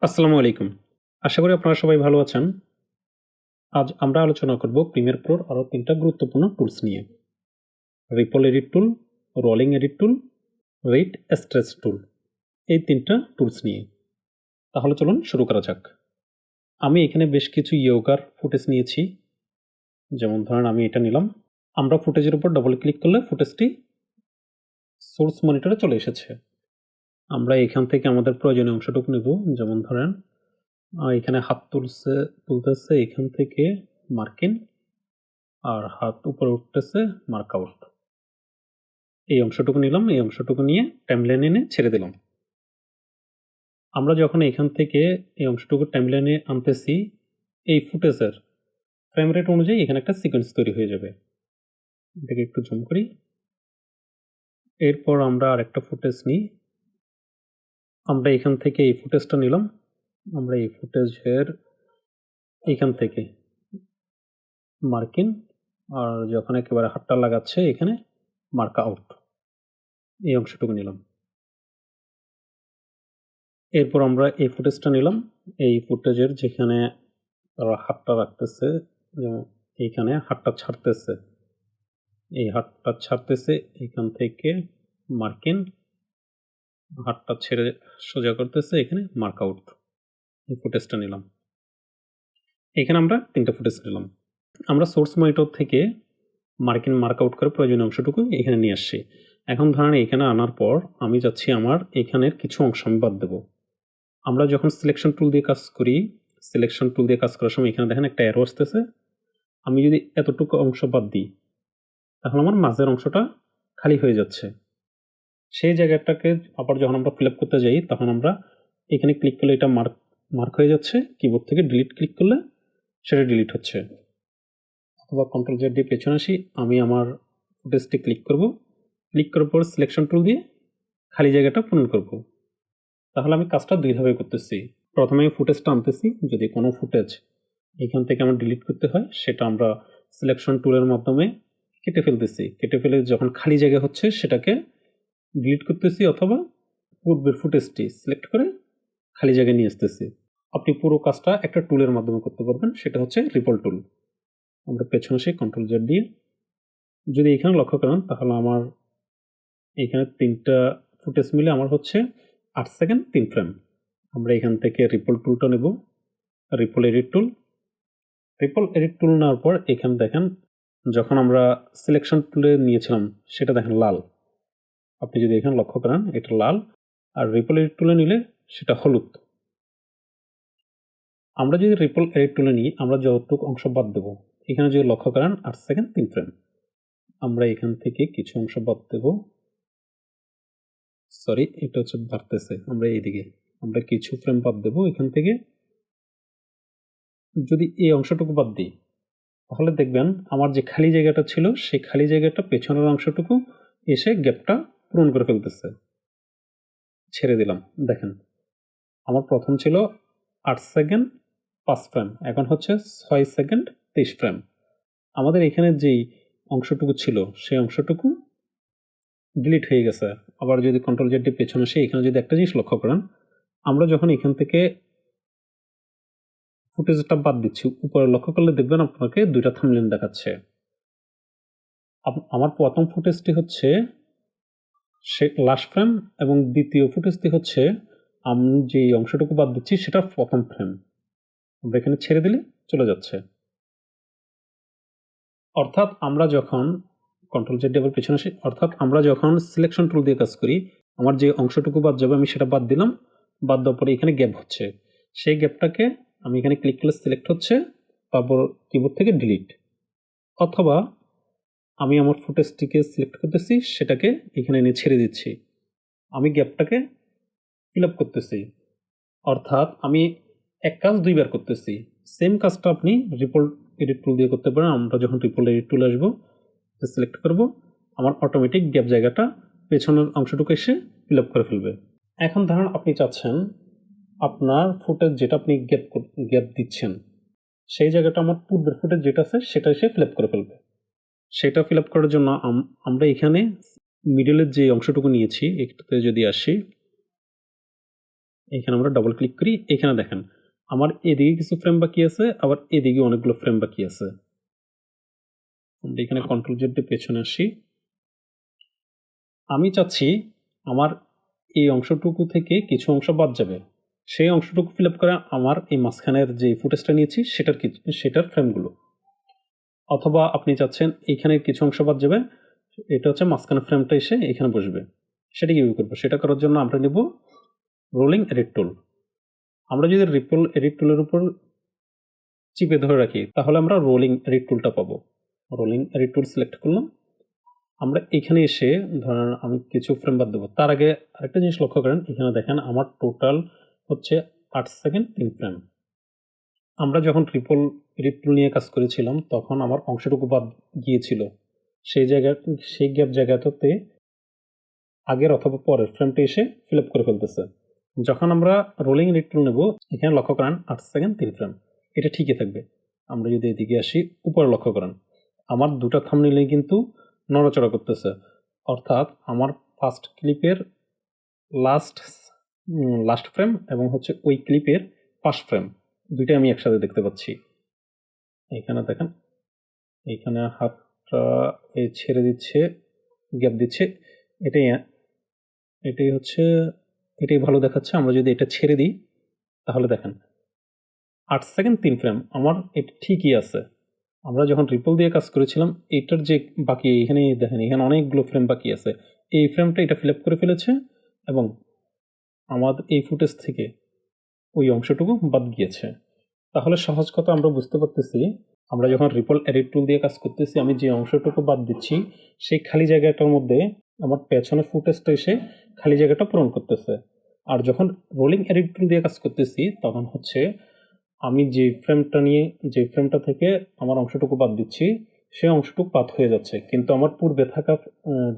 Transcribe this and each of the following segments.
আসসালামু আলাইকুম। আশা করি আপনারা সবাই ভালো আছেন। আজ আমরা আলোচনা করব প্রিমিয়ার প্রোর আরও ৩ টা গুরুত্বপূর্ণ টুলস নিয়ে। রিপল এডিট টুল, রোলিং এডিট টুল, রেট স্ট্রেচ টুল। এই ৩ টা টুলস নিয়ে। তাহলে চলুন শুরু করা যাক। আমি এখানে বেশ কিছু ইয়োগার ফুটেজ নিয়েছি। যেমন ধরেন আমি এটা নিলাম। আমরা ফুটেজের উপর ডবল ক্লিক করলে ফুটেজটি সোর্স মনিটরে চলে এসেছে। আমরা এখান থেকে আমাদের প্রয়োজনীয় অংশটুকু নেব। যেমন ধরেন এখানে হাত তুলতেছে এখান থেকে মার্কিন, আর হাত উপরে উঠতেছে মার্ক আউট। এই অংশটুকু নিলাম, এই অংশটুকু নিয়ে টাইমলাইনে এনে ছেড়ে দিলাম। আমরা যখন এখান থেকে এই অংশটুকু টাইমলাইনে আনতেছি, এই ফুটেজের ফ্রেম রেট অনুযায়ী এখানে একটা সিকোয়েন্স তৈরি হয়ে যাবে। এটাকে একটু জুম করি। এরপর আমরা আরেকটা ফুটেজ নিই। আমরা এখান থেকে এই ফুটেজটা নিলাম। আমরা এই ফুটেজের এখান থেকে মার্কিন, আর যখন একেবারে হাতটা লাগাচ্ছে এখানে মার্ক আউট, এই অংশটুকু নিলাম। এরপর আমরা এই ফুটেজটা নিলাম। এই ফুটেজের যেখানে তারা হাতটা রাখতেছে, যেমন এইখানে হাতটা ছাড়তেছে, এই হাতটা ছাড়তেছে এখান থেকে মার্কিন, হাতটা ছেড়ে সোজা করতেছে এখানে মার্ক আউট। এই ফুটেজটা নিলাম। এখানে আমরা ৩টা ফুটেজ নিলাম। আমরা সোর্স মনিটর থেকে মার্কিন মার্ক আউট করে প্রয়োজনীয় অংশটুকু এখানে নিয়ে আসছি। এখন ধরেন এখানে আনার পর আমি যাচ্ছি আমার এখানের কিছু অংশ আমি বাদ দেব। আমরা যখন সিলেকশন টুল দিয়ে কাজ করি, সিলেকশন টুল দিয়ে কাজ করার সময় এখানে দেখেন একটা অ্যারো আসতেছে। আমি যদি এতটুকু অংশ বাদ দিই, তাহলে আমার মাঝের অংশটা খালি হয়ে যাচ্ছে। সেই জায়গাটাকে আবার যখন আমরা ফিল আপ করতে যাই, তখন আমরা এখানে ক্লিক করলে এটা মার্ক হয়ে যাচ্ছে। কিবোর্ড থেকে ডিলিট ক্লিক করলে সেটা ডিলিট হচ্ছে। অথবা কন্ট্রোল জেড দিয়ে পেছনে আসি, আমি আমার ফুটেজটি ক্লিক করব। ক্লিক করার পর সিলেকশন টুল দিয়ে খালি জায়গাটা পূরণ করব। তাহলে আমি কাজটা দুইভাবে করতেছি। প্রথমে আমি ফুটেজটা আনতেছি। যদি কোনো ফুটেজ এখান থেকে আমার ডিলিট করতে হয়, সেটা আমরা সিলেকশন টুলের মাধ্যমে কেটে ফেলতেছি। কেটে ফেলে যখন খালি জায়গা হচ্ছে সেটাকে ডিলিট করতেছি, অথবা পূর্বের ফুটেজটি সিলেক্ট করে খালি জায়গায় নিয়ে আসতেছি। আপনি পুরো কাজটা একটা টুলের মাধ্যমে করতে পারবেন, সেটা হচ্ছে রিপল টুল। আমরা পেছনে আসি কন্ট্রোল জেড দিয়ে। যদি এখানে লক্ষ্য করেন, তাহলে আমার এখানে ৩টা ফুটেজ মিলে আমার হচ্ছে ৮ সেকেন্ড ৩ ফ্রেম। আমরা এখান থেকে রিপল টুলটা নেব, রিপল এডিট টুল। রিপল এডিট টুল নেওয়ার পর এখানে দেখেন, যখন আমরা সিলেকশন টুলে নিয়েছিলাম সেটা দেখেন লাল। আপনি যদি এখানে লক্ষ্য করেন, এটা লাল। আর রিপল এডিট টুলে নিলে সেটা হলুদ। আমরা যদি রিপল এডিট টুলে নিই, আমরা যতটুকু অংশ বাদ দেব, এখানে যদি লক্ষ্য করেন ৮ সেকেন্ড ৩ ফ্রেম। আমরা এখান থেকে কিছু অংশ বাদ দেব। সরি, এটা হচ্ছে বাড়তেছে। আমরা এইদিকে আমরা কিছু ফ্রেম বাদ দেব এখান থেকে। যদি এই অংশটুকু বাদ দিই, তাহলে দেখবেন আমার যে খালি জায়গাটা ছিল, সেই খালি জায়গাটা পেছনের অংশটুকু এসে গ্যাপটা পূরণ করে ফেলতেছে। ছেড়ে দিলাম। দেখেন, আমার প্রথম ছিল ৮ সেকেন্ড ৫ ফ্রেম, এখন হচ্ছে ৬ সেকেন্ড ২৩ ফ্রেম। আমাদের এখানে যেই অংশটুকু ছিল, সেই অংশটুকু ডিলিট হয়ে গেছে। আবার যদি কন্ট্রোল জেড দিয়ে পেছনে আসে, এখানে যদি একটা জিনিস লক্ষ্য করেন, আমরা যখন এখান থেকে ফুটেজটা বাদ দিচ্ছি, উপরে লক্ষ্য করলে দেখবেন আপনাকে ২টা থাম্বনেইল দেখাচ্ছে। আমার প্রথম ফুটেজটি হচ্ছে সে লাস্ট ফ্রেম, এবং দ্বিতীয় ফুটেজটি হচ্ছে আমি যে অংশটুকু বাদ দিচ্ছি সেটা প্রথম ফ্রেম। আমরা এখানে ছেড়ে দিলে চলে যাচ্ছে। অর্থাৎ আমরা যখন কন্ট্রোল জেড দিয়ে আবার পেছনে আসি, অর্থাৎ আমরা যখন সিলেকশন টুল দিয়ে কাজ করি, আমার যে অংশটুকু বাদ যাবে আমি সেটা বাদ দিলাম। বাদ দেওয়ার পরে এখানে গ্যাপ হচ্ছে, সেই গ্যাপটাকে আমি এখানে ক্লিক করলে সিলেক্ট হচ্ছে, তারপর কিবোর্ড থেকে ডিলিট। অথবা আমি আমার ফুটেজটিকে সিলেক্ট করতেছি, সেটাকে এখানে এনে ছেড়ে দিচ্ছি। আমি গ্যাপটাকে ফিল আপ করতেছি। অর্থাৎ আমি এক কাজ দুইবার করতেছি। সেম কাজটা আপনি রিপল এডিট টুল দিয়ে করতে পারেন। আমরা যখন রিপল এডিট টুল আসবো, সিলেক্ট করব, আমার অটোমেটিক গ্যাপ জায়গাটা পেছনের অংশটুকু এসে ফিল আপ করে ফেলবে। এখন ধরুন আপনি চাচ্ছেন আপনার ফুটেজ যেটা আপনি গ্যাপ দিচ্ছেন, সেই জায়গাটা আমার পূর্বের ফুটেজ যেটা আছে সেটা এসে ফিল আপ করে ফেলবে। সেটা ফিল আপ করার জন্য আমরা এখানে মিডলের যে অংশটুকু নিয়েছি, একটাতে যদি আসি, এখানে আমরা ডবল ক্লিক করি, এখানে দেখেন আমার এদিকে কিছু ফ্রেম বাকি আছে, আবার এদিকে অনেকগুলো ফ্রেম বাকি আছে। আমরা এখানে কন্ট্রোল জেড দিয়ে পেছনে আসি। আমি চাচ্ছি আমার এই অংশটুকু থেকে কিছু অংশ বাদ যাবে, সেই অংশটুকু ফিল আপ করে আমার এই মাঝখানের যে ফুটেজটা নিয়েছি সেটার ফ্রেমগুলো, অথবা আপনি চাচ্ছেন এইখানে কিছু অংশ বাদ যাবে, এটা হচ্ছে মাঝখানে ফ্রেমটা এসে এখানে বসবে। সেটা কীভাবে করবো? সেটা করার জন্য আমরা নেব রোলিং এডিট টুল। আমরা যদি রিপল এডিট টুলের উপর চিপে ধরে রাখি তাহলে আমরা রোলিং এডিট টুলটা পাবো। রোলিং এডিট টুল সিলেক্ট করলাম। আমরা এখানে এসে ধরেন আমি কিছু ফ্রেম বাদ দেবো। তার আগে আরেকটা জিনিস লক্ষ্য করেন, এখানে দেখেন আমার টোটাল হচ্ছে 8 সেকেন্ড 3 ফ্রেম। আমরা যখন ট্রিপল এডিট টুল নিয়ে কাজ করেছিলাম তখন আমার অংশটুকু বাদ গিয়েছিল, সেই গ্যাপ জায়গাটাতে আগের অথবা পরের ফ্রেমটা এসে ফিল আপ করে ফেলতেছে। যখন আমরা রোলিং এডিট টুল নেব, এখানে লক্ষ্য করেন 8 সেকেন্ড 3 ফ্রেম, এটা ঠিকই থাকবে। আমরা যদি এদিকে আসি, উপরে লক্ষ্য করেন আমার দুটা থাম্বনেইলে কিন্তু নড়াচড়া করতেছে, অর্থাৎ আমার ফার্স্ট ক্লিপের লাস্ট ফ্রেম এবং হচ্ছে ওই ক্লিপের ফার্স্ট ফ্রেম দুইটাই আমি একসাথে দেখতে পাচ্ছি। এখানে দেখেন, এইখানে হাতটা ছেড়ে দিচ্ছে, গ্যাপ দিচ্ছে, এটাই ভালো দেখাচ্ছে। আমরা যদি এটা ছেড়ে দিই তাহলে দেখেন 8 সেকেন্ড 3 ফ্রেম আমার এটা ঠিকই আছে। আমরা যখন রিপল দিয়ে কাজ করেছিলাম এটার যে বাকি, এখানে দেখেন এখানে অনেকগুলো ফ্রেম বাকি আছে, এই ফ্রেমটা এটা ফিল আপ করে ফেলেছে এবং আমাদের এই ফুটেজ থেকে ওই অংশটুকু বাদ গিয়েছে। তাহলে সহজ কথা আমরা বুঝতে পারতেছি, আমরা যখন রিপল এডিট টুল দিয়ে কাজ করতেছি আমি যে অংশটুকু বাদ দিচ্ছি সেই খালি জায়গাটার মধ্যে আমার পেছনের ফুটেজটা এসে খালি জায়গাটা পূরণ করতেছে। আর যখন রোলিং এডিট টুল দিয়ে কাজ করতেছি তখন হচ্ছে আমি যে ফ্রেমটা থেকে আমার অংশটুকু বাদ দিচ্ছি সেই অংশটুকু বাদ হয়ে যাচ্ছে, কিন্তু আমার পূর্বে থাকা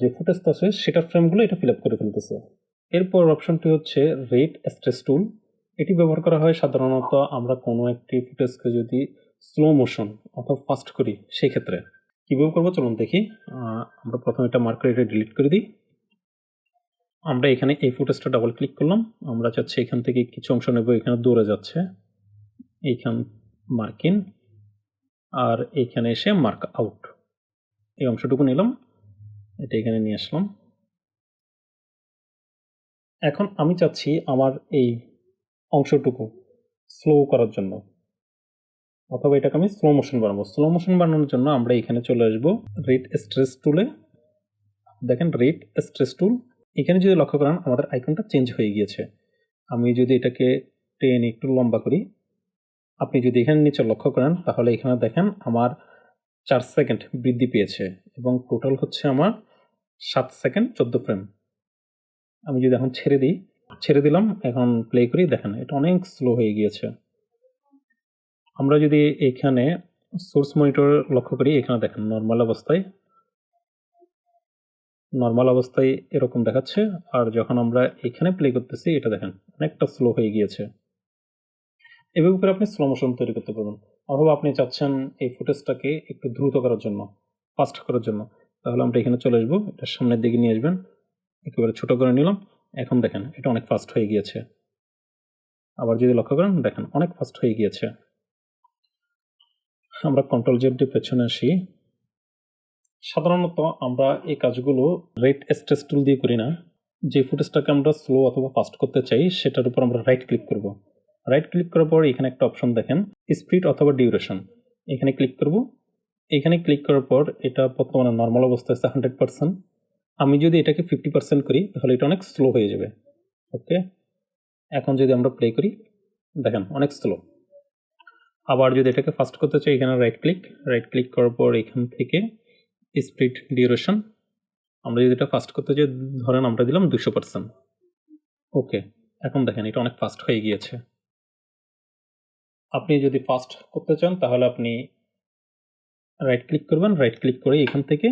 যে ফুটেজটা আছে সেটার ফ্রেমগুলো এটা ফিল আপ করে ফেলতেছে। এরপর অপশনটি হচ্ছে রেট স্ট্রেস টুল। এটি ব্যবহার করা হয় সাধারণত আমরা কোনো একটি ফুটেজকে যদি স্লো মোশন অথবা ফাস্ট করি সেই ক্ষেত্রে। কীভাবে করবো চলুন দেখি। আমরা প্রথমে এটা মার্ক করে এটা ডিলিট করে দিই। আমরা এখানে এই ফুটেজটা ডাবল ক্লিক করলাম, আমরা চাচ্ছি এখান থেকে কিছু অংশ নেব, এখানে দৌড়ে যাচ্ছে, এইখান মার্কিন আর এইখানে এসে মার্ক আউট, এই অংশটুকু নিলাম, এটা এখানে নিয়ে আসলাম। এখন আমি চাচ্ছি আমার এই অংশটুকু স্লো করার জন্য, অথবা এটাকে আমি স্লো মোশন বানাবো। স্লো মোশন বানানোর জন্য আমরা এখানে চলে আসবো রেট স্ট্রেস টুলে। দেখেন রেট স্ট্রেস টুল, এখানে যদি লক্ষ্য করেন আমাদের আইকনটা চেঞ্জ হয়ে গিয়েছে। আমি যদি এটাকে টেনে একটু লম্বা করি, আপনি যদি এখানে নিচে লক্ষ্য করেন তাহলে এখানে দেখেন আমার 4 সেকেন্ড বৃদ্ধি পেয়েছে এবং টোটাল হচ্ছে আমার 7 সেকেন্ড 14 ফ্রেম। আমি যদি এখন ছেড়ে দিলাম, এখন প্লে করি, দেখেন এটা অনেক স্লো হয়ে গিয়েছে। আমরা যদি এখানে সোর্স মনিটর লক্ষ্য করি, এখানে দেখেন নর্মাল অবস্থায় এরকম দেখাচ্ছে, আর যখন আমরা এখানে প্লে করতেছি এটা দেখেন অনেকটা স্লো হয়ে গিয়েছে। এভাবে করে আপনি স্লো মোশন তৈরি করতে পারবেন। অথবা আপনি চাচ্ছেন এই ফুটেজটাকে একটু দ্রুত করার জন্য, ফাস্ট করার জন্য, তাহলে আমরা এখানে চলে আসবো, এটা সামনের দিকে নিয়ে আসবেন, একেবারে ছোট করে নিলাম। এখন দেখেন এটা অনেক ফাস্ট হয়ে গিয়েছে। আবার যদি লক্ষ্য করেন দেখেন অনেক ফাস্ট হয়ে গিয়েছে। আমরা কন্ট্রোল জেড দিয়ে পেছনে আসি। সাধারণত আমরা এই কাজগুলো রেট স্ট্রেস টুল দিয়ে করি না। যে ফুটেজটাকে আমরা স্লো অথবা ফাস্ট করতে চাই সেটার উপর আমরা রাইট ক্লিক করব। রাইট ক্লিক করার পর এখানে একটা অপশন দেখেন স্পিড অথবা ডিউরেশন, এখানে ক্লিক করব। এখানে ক্লিক করার পর এটা বর্তমানে নর্মাল অবস্থায় আছে 100%। আমি যদি এটাকে 50% করি তাহলে এটা অনেক স্লো হয়ে যাবে। ওকে, এখন যদি আমরা প্লে করি দেখেন অনেক স্লো। আবার যদি এটাকে ফাস্ট করতে চাই এখানে রাইট ক্লিক করার পর এখান থেকে স্পিড ডিউরেশন, আমরা যদি এটা ফাস্ট করতে চাই ধরেন আমরা দিলাম 200%। ওকে, এখন দেখেন এটা অনেক ফাস্ট হয়ে গিয়েছে। আপনি যদি ফাস্ট করতে চান তাহলে আপনি রাইট ক্লিক করবেন, রাইট ক্লিক করে এখান থেকে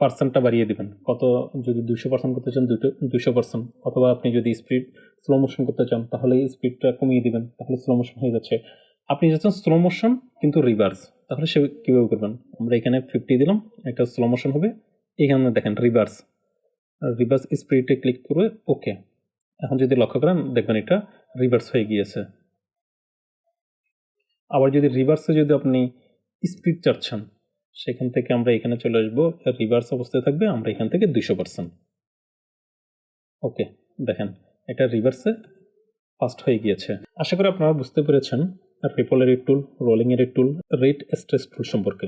পার্সেন্টটা বাড়িয়ে দিবেন। কত, যদি 200% করতে চান 200%, অথবা আপনি যদি স্পিড স্লো মোশন করতে চান তাহলে স্পিডটা কমিয়ে দিবেন, তাহলে স্লো মোশন হয়ে যাচ্ছে। আপনি যাচ্ছেন স্লো মোশন কিন্তু রিভার্স, তাহলে সে কীভাবে করবেন? আমরা এখানে 50 দিলাম, একটা স্লো মোশন হবে। এখানে দেখেন রিভার্স স্পিডে ক্লিক করে ওকে, এখন যদি লক্ষ্য করেন দেখবেন এটা রিভার্স হয়ে গিয়েছে। আবার যদি রিভার্সে যদি আপনি স্পিড চাচ্ছেন, সেখান থেকে আমরা এখানে চলে আসবো, রিভার্স অবস্থায় থাকবে, আমরা এখান থেকে 200%। ওকে, দেখেন এটা রিভার্সে ফাস্ট হয়ে গিয়েছে। আশা করি আপনারা বুঝতে পেরেছেন রিপলের টুল, রোলিং এর টুল, রেট স্ট্রেস টুল সম্পর্কে।